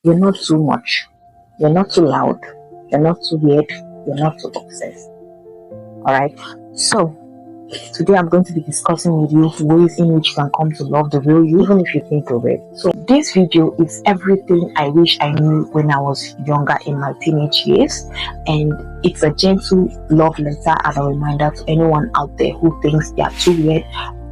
You're not too much. You're not too loud. You're not too weird. You're not too obsessed. Alright? So, today I'm going to be discussing with you ways in which you can come to love the real you, even if you think you're weird. So, this video is everything I wish I knew when I was younger in my teenage years. And it's a gentle love letter and a reminder to anyone out there who thinks they are too weird,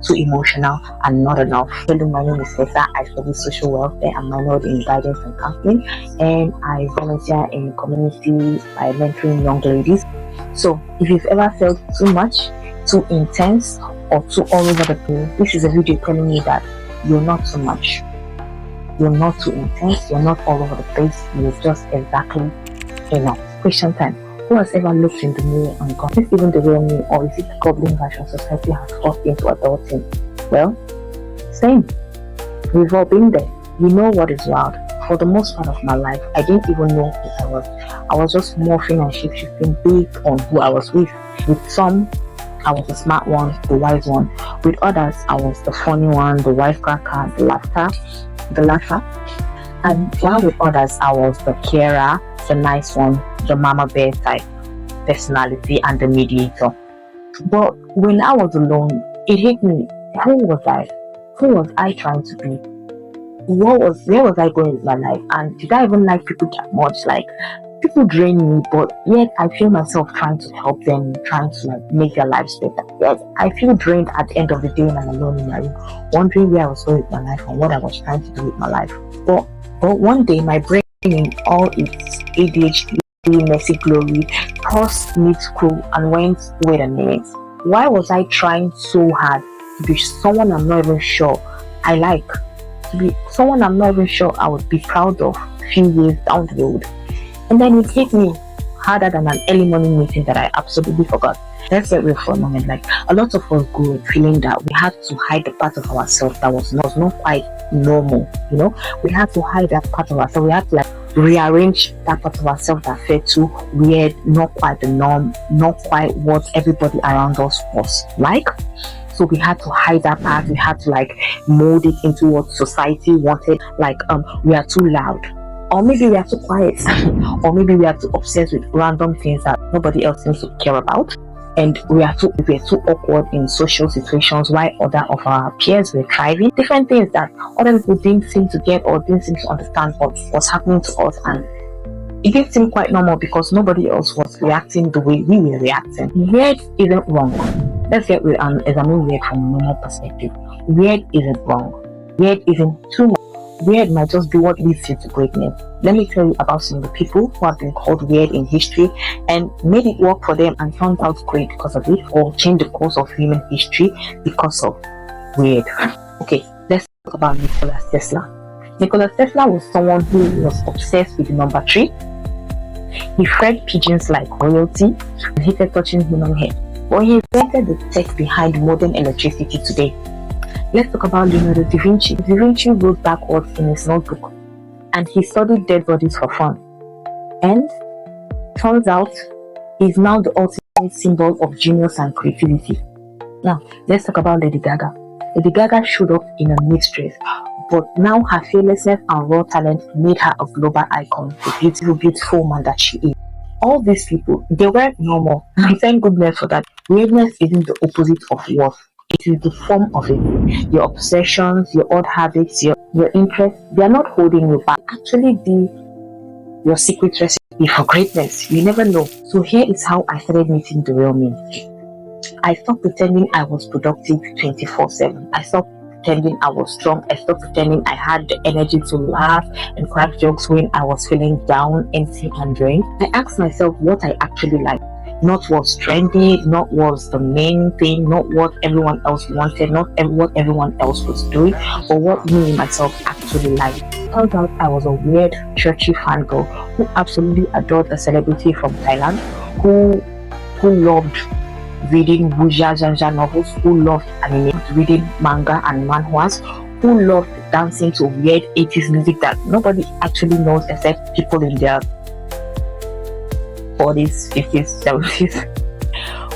too emotional, and not enough. Hello, my name is Hessa. I study social welfare and minority in guidance and counseling, and I volunteer in community by mentoring young ladies. So, if you've ever felt too much, too intense, or too all over the place, this is a video telling you that you're not too much. You're not too intense. You're not all over the place. You're just exactly enough. Question time. Who has ever looked in the mirror and gone, is this even the real me, or is it the goblin version society has forced into adulting? Well, same. We've all been there. You know what is wild. For the most part of my life, I didn't even know who I was. I was just morphing and shape-shifting based on who I was with. With some, I was the smart one, the wise one. With others, I was the funny one, the wisecracker, the laugher. And while with others, I was the carer, the nice one, the mama bear type personality, and the mediator. But when I was alone, it hit me. Who was I? Who was I trying to be? Where was I going with my life? And did I even like people that much? Like, people drain me, but yet I feel myself trying to help them, trying to make their lives better. Yet I feel drained at the end of the day when I'm alone in my room, wondering where I was going with my life and what I was trying to do with my life. But one day, my brain, in all its ADHD, messy glory, paused mid-scroll and went, wait a minute, why was I trying so hard to be someone I'm not even sure I like? To be someone I'm not even sure I would be proud of a few years down the road. And then it hit me harder than an early morning meeting that I absolutely forgot. Let's get real for a moment. Like, a lot of us grew up feeling that we had to hide the part of ourselves that was not quite normal, you know? We had to hide that part of ourselves. We had to rearrange that part of ourselves that felt too weird, not quite the norm, not quite what everybody around us was like. So we had to hide that part. We had to mold it into what society wanted. We are too loud, or maybe we are too quiet, or maybe we are too obsessed with random things that nobody else seems to care about. And we're too awkward in social situations while other of our peers were thriving. Different things that other people didn't seem to get or didn't seem to understand what was happening to us, and it didn't seem quite normal because nobody else was reacting the way we were reacting. Weird isn't wrong. Let's get with examine weird from a normal perspective. Weird isn't wrong. Weird isn't too much. Weird might just be what leads you to greatness. Let me tell you about some of the people who have been called weird in history and made it work for them and turned out great because of it, or changed the course of human history because of weird. Okay, let's talk about Nikola Tesla. Nikola Tesla was someone who was obsessed with the number 3. He fed pigeons like royalty and hated touching human hair. But he invented the tech behind modern electricity today. Let's talk about Leonardo da Vinci. Da Vinci wrote backwards in his notebook, and he studied dead bodies for fun. And turns out, he's now the ultimate symbol of genius and creativity. Now, let's talk about Lady Gaga. Lady Gaga showed up in a mixed dress, but now her fearlessness and raw talent made her a global icon, the beautiful, beautiful woman that she is. All these people, they weren't normal. And thank goodness for that. Weirdness isn't the opposite of worth. It is the form of it. Your obsessions, your odd habits, your interests, they are not holding you back. Actually, your secret recipe for greatness. You never know. So here is how I started meeting the real me. I stopped pretending I was productive 24/7. I stopped pretending I was strong. I stopped pretending I had the energy to laugh and crack jokes when I was feeling down, empty, and drained. I asked myself what I actually liked. Not what's trendy, not what's the main thing, not what everyone else wanted, not what everyone else was doing, but what me myself actually liked. Turns out I was a weird, churchy fangirl who absolutely adored a celebrity from Thailand, who loved reading wuxia novels, who loved anime, reading manga and manhwas, who loved dancing to weird 80s music that nobody actually knows except people in their 40s, 50s, 70s,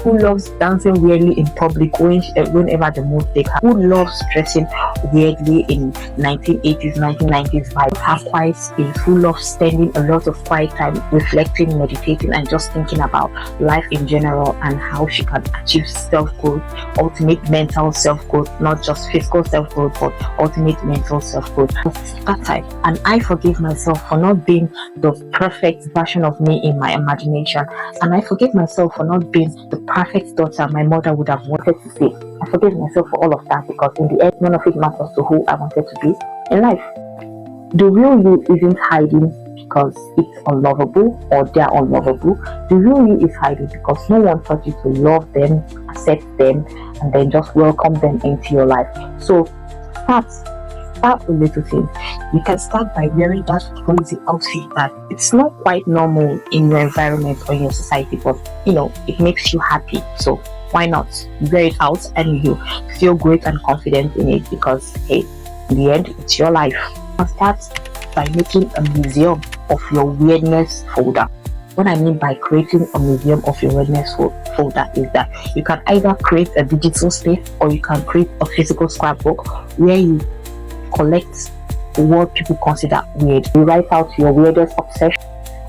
Who loves dancing weirdly in public whenever the mood takes her? Who loves dressing weirdly in 1980s, 1990s vibes? Have quiet space. Who loves spending a lot of quiet time reflecting, meditating, and just thinking about life in general and how she can achieve self-growth, ultimate mental self-growth, not just physical self-growth, but ultimate mental self-growth. That type. And I forgive myself for not being the perfect version of me in my imagination. And I forgive myself for not being the perfect daughter my mother would have wanted to see. I forgive myself for all of that because in the end, none of it matters to who I wanted to be in life. The real you isn't hiding because it's unlovable or they're unlovable. The real you is hiding because no one taught you to love them, accept them, and then just welcome them into your life. So start with little things. You can start by wearing that crazy outfit that it's not quite normal in your environment or in your society, but it makes you happy. So why not wear it out and you feel great and confident in it because hey, in the end, it's your life. Start by making a museum of your weirdness folder. What I mean by creating a museum of your weirdness folder is that you can either create a digital space or you can create a physical scrapbook where you collect what people consider weird. You write out your weirdest obsession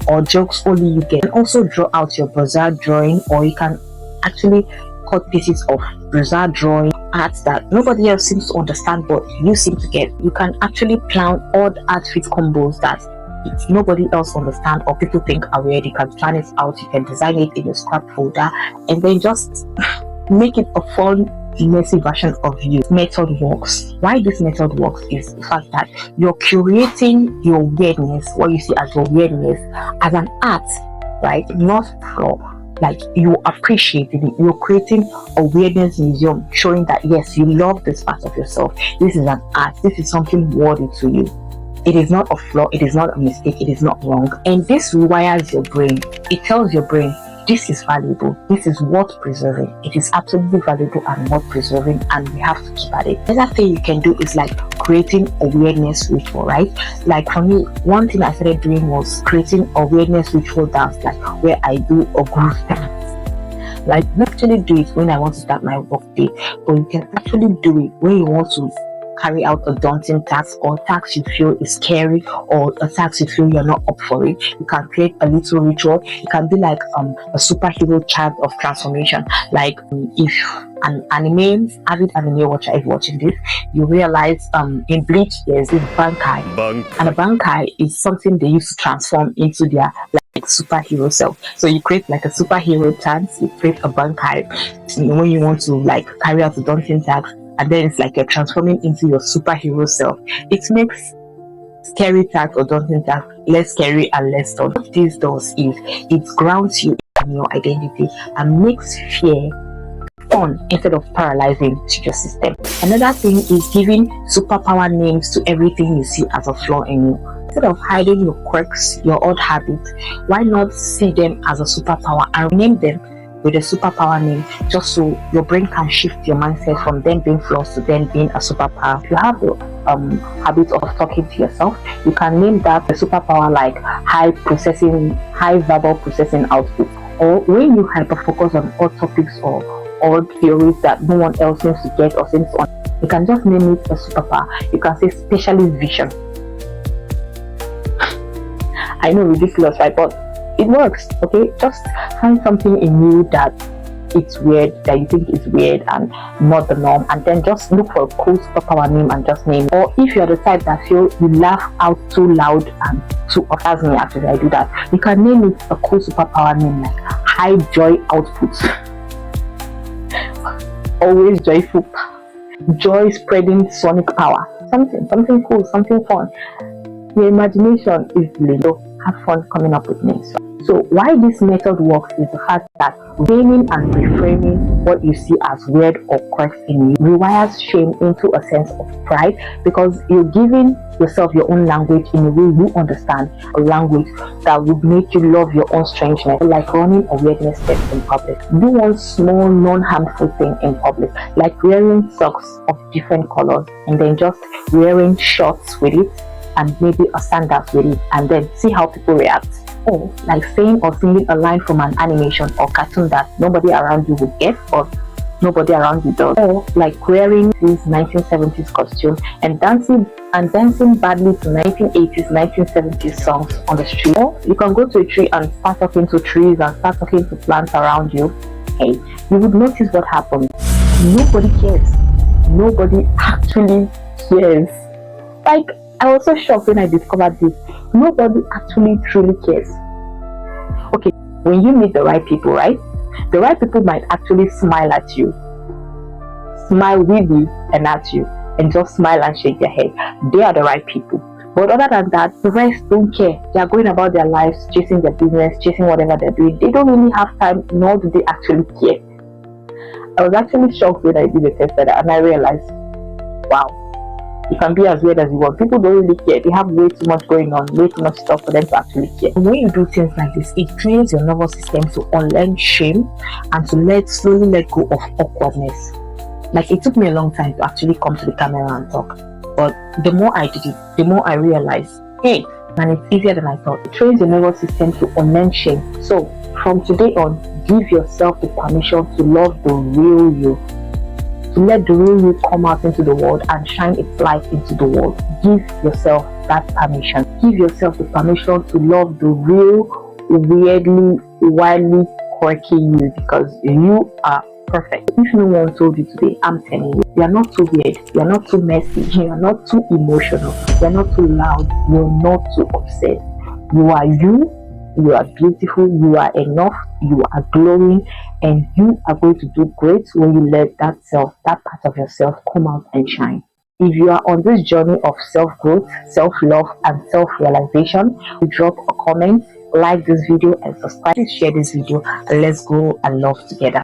or jokes only you get, and also draw out your bizarre drawing, or you can actually cut pieces of bizarre drawing art that nobody else seems to understand but you seem to get. You can actually plan odd outfit combos that nobody else understand or people think are weird. You can plan it out, you can design it in a scrap folder, and then just make it a fun, messy version of you. Method works. Why this method works is the fact that you're curating your weirdness, what you see as your weirdness, as an art, right? Not flaw. Like you appreciating it. You're creating a weirdness museum showing that yes, you love this part of yourself. This is an art. This is something worthy to you. It is not a flaw. It is not a mistake. It is not wrong. And this rewires your brain. It tells your brain, this is valuable. This is worth preserving. It is absolutely valuable and worth preserving, and we have to keep at it. Another thing you can do is like creating a weirdness ritual, right? Like for me, one thing I started doing was creating a weirdness ritual dance, like where I do a groove dance. Like not actually do it when I want to start my work day, but you can actually do it when you want to carry out a daunting task or task you feel is scary or a task you feel you're not up for it. You can create a little ritual. It can be like a superhero chart of transformation. Like if an avid anime watcher is watching this, you realize in Bleach there's this Bankai. And a Bankai is something they used to transform into their like superhero self. So you create like a superhero chance, you create a Bankai when you want to like carry out a daunting task, and then it's like you're transforming into your superhero self. It makes scary tasks or daunting tasks less scary and less daunting. What this does is it grounds you in your identity and makes fear fun instead of paralyzing to your system. Another thing is giving superpower names to everything you see as a flaw in you. Instead of hiding your quirks, your odd habits, why not see them as a superpower and rename them with a superpower name, just so your brain can shift your mindset from them being flaws to them being a superpower. If you have the habit of talking to yourself, you can name that a superpower like high verbal processing output. Or when you hyper focus on odd topics or odd theories that no one else seems to get or seems to understand, you can just name it a superpower. You can say specialist vision. I know, ridiculous, right? But it works. Okay, just find something in you that it's weird, that you think is weird and not the norm, and then just look for a cool superpower name and just name it. Or if you're the type that feel you laugh out too loud and too often, me actually I do that, you can name it a cool superpower name like high joy output. Always joyful, joy spreading sonic power, something cool, something fun. Your imagination is little. Have fun coming up with names. So why this method works is the fact that naming and reframing what you see as weird or quirks in you rewires shame into a sense of pride, because you're giving yourself your own language in a way you understand, a language that would make you love your own strangeness. Like running a weirdness test in public. Do one small non-harmful thing in public, like wearing socks of different colors and then just wearing shorts with it and maybe a standout with it, and then see how people react. Or like saying or singing a line from an animation or cartoon that nobody around you would get, or nobody around you does. Or like wearing this 1970s costume and dancing badly to 1980s, 1970s songs on the street. Or you can go to a tree and start talking to trees and start talking to plants around you. Hey, you would notice what happens. Nobody cares. Nobody actually cares. Like, I was so shocked when I discovered this. Nobody actually truly cares. Okay, when you meet the right people, right? The right people might actually smile at you, smile with you and at you, and just smile and shake their head. They are the right people. But other than that, the rest don't care. They are going about their lives, chasing their business, chasing whatever they're doing. They don't really have time, nor do they actually care. I was actually shocked when I did the test and I realized, wow, you can be as weird as you want. People don't really care. They have way too much going on, way too much stuff for them to actually care. When you do things like this, it trains your nervous system to unlearn shame and to slowly let go of awkwardness. Like, it took me a long time to actually come to the camera and talk. But the more I did it, the more I realized, hey, and it's easier than I thought. It trains your nervous system to unlearn shame. So from today on, give yourself the permission to love the real you. To let the real you come out into the world and shine its light into the world. Give yourself that permission. Give yourself the permission to love the real, weirdly, wildly quirky you, because you are perfect. If no one told you today, I'm telling you, you are not too weird, you are not too messy, you are not too emotional, you are not too loud, you are not too upset. You are you. You are beautiful, you are enough, you are glowing, and you are going to do great when you let that part of yourself come out and shine. If you are on this journey of self-growth, self-love, and self-realization, drop a comment, like this video, and subscribe. Please share this video, and let's grow and love together.